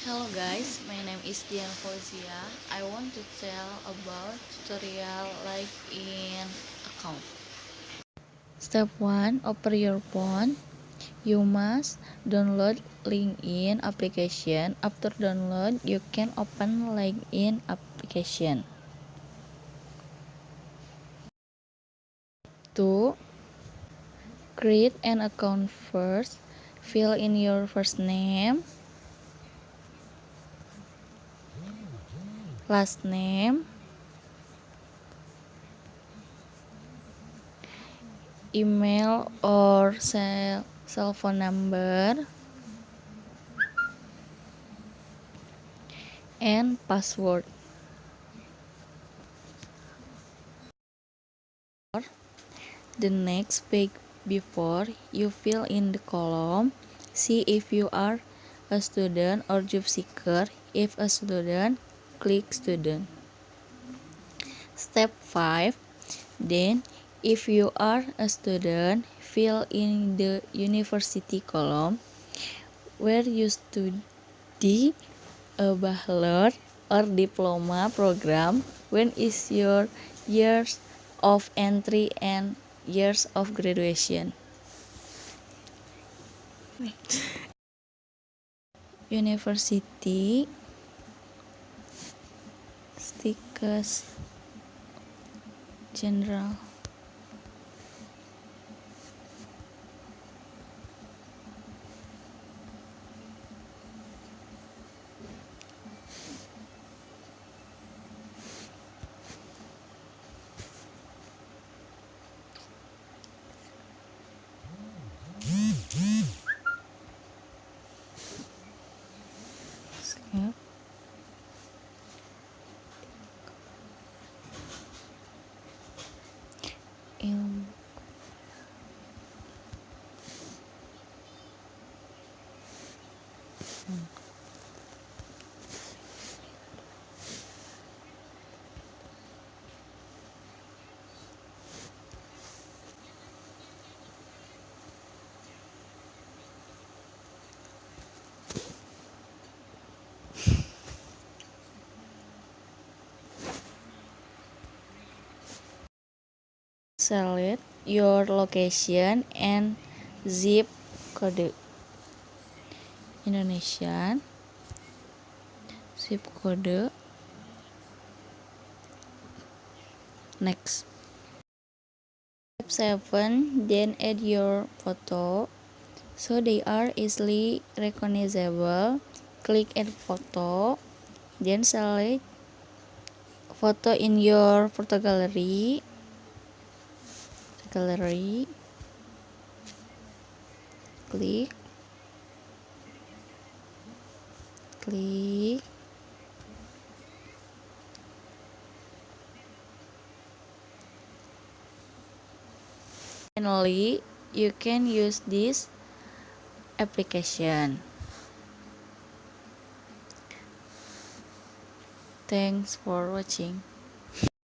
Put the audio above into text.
Hello guys, my name is Dian Fauzia. I want to tell about tutorial like in account. Step 1. Open your phone. You must download LinkedIn application. After download, you can open LinkedIn application. 2. Create an account first. Fill in your first name, last name, email or cell phone number, and password. The next page before you fill in the column, see if you are a student or job seeker. If a student, click student. Step 5. Then, if you are a student, fill in the university column where you study a bachelor or diploma program. When is your years of entry and years of graduation? University stickers general. Skip. Ilmu. Select your location and zip code. Indonesian zip code. Next. Step 7. Then add your photo so they are easily recognizable. Click add photo. Then select photo in your photo gallery. Click. Finally, you can use this application. Thanks for watching.